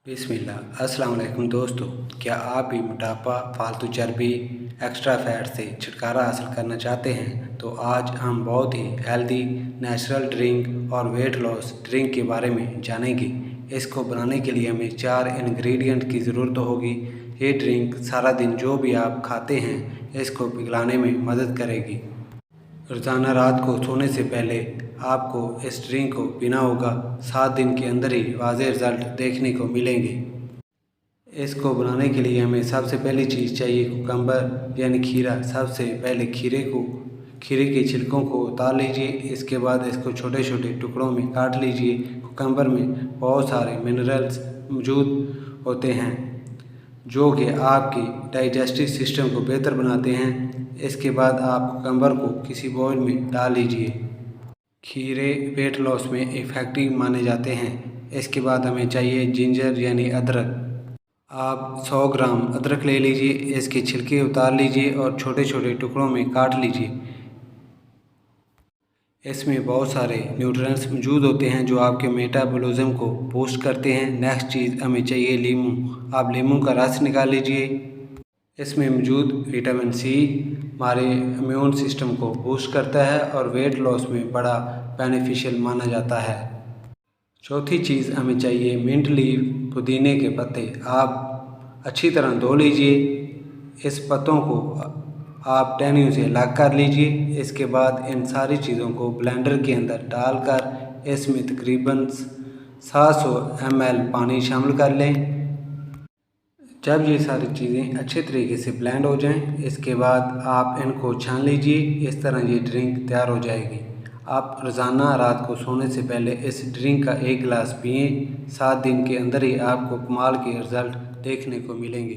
बिस्मिल्लाह अस्सलाम वालेकुम दोस्तों, क्या आप भी मोटापा, फालतू चर्बी, एक्स्ट्रा फैट से छुटकारा हासिल करना चाहते हैं? तो आज हम बहुत ही हेल्दी नेचुरल ड्रिंक और वेट लॉस ड्रिंक के बारे में जानेंगे। इसको बनाने के लिए हमें 4 इंग्रेडिएंट की ज़रूरत होगी। ये ड्रिंक सारा दिन जो भी आप खाते हैं इसको पिघलाने में मदद करेगी। रोज़ाना रात को सोने से पहले आपको इस ड्रिंक को पीना होगा। 7 दिन के अंदर ही वाज़े रिज़ल्ट देखने को मिलेंगे। इसको बनाने के लिए हमें सबसे पहली चीज़ चाहिए कुकम्बर यानी खीरा। सबसे पहले खीरे के छिलकों को उतार लीजिए। इसके बाद इसको छोटे छोटे टुकड़ों में काट लीजिए। कुकम्बर में बहुत सारे मिनरल्स मौजूद होते हैं जो कि आपकी डाइजेस्टिव सिस्टम को बेहतर बनाते हैं। इसके बाद आप कुकम्बर को किसी बाउल में डाल लीजिए। खीरे वेट लॉस में इफ़ेक्टिव माने जाते हैं। इसके बाद हमें चाहिए जिंजर यानी अदरक। आप 100 ग्राम अदरक ले लीजिए। इसके छिलके उतार लीजिए और छोटे छोटे टुकड़ों में काट लीजिए। इसमें बहुत सारे न्यूट्रिएंट्स मौजूद होते हैं जो आपके मेटाबॉलिज्म को बूस्ट करते हैं। नेक्स्ट चीज़ हमें चाहिए लीमू। आप लीमू का रस निकाल लीजिए। इसमें मौजूद विटामिन सी हमारे इम्यून सिस्टम को बूस्ट करता है और वेट लॉस में बड़ा बेनिफिशियल माना जाता है। चौथी चीज़ हमें चाहिए मिंट लीव, पुदीने के पत्ते। आप अच्छी तरह धो लीजिए। इस पत्तों को आप टहनियों से अलग कर लीजिए। इसके बाद इन सारी चीज़ों को ब्लेंडर के अंदर डालकर इसमें तकरीबन 700 ml पानी शामिल कर लें। जब ये सारी चीज़ें अच्छे तरीके से ब्लेंड हो जाएं, इसके बाद आप इनको छान लीजिए। इस तरह ये ड्रिंक तैयार हो जाएगी। आप रोज़ाना रात को सोने से पहले इस ड्रिंक का 1 गिलास पिएं। 7 दिन के अंदर ही आपको कमाल के रिज़ल्ट देखने को मिलेंगे।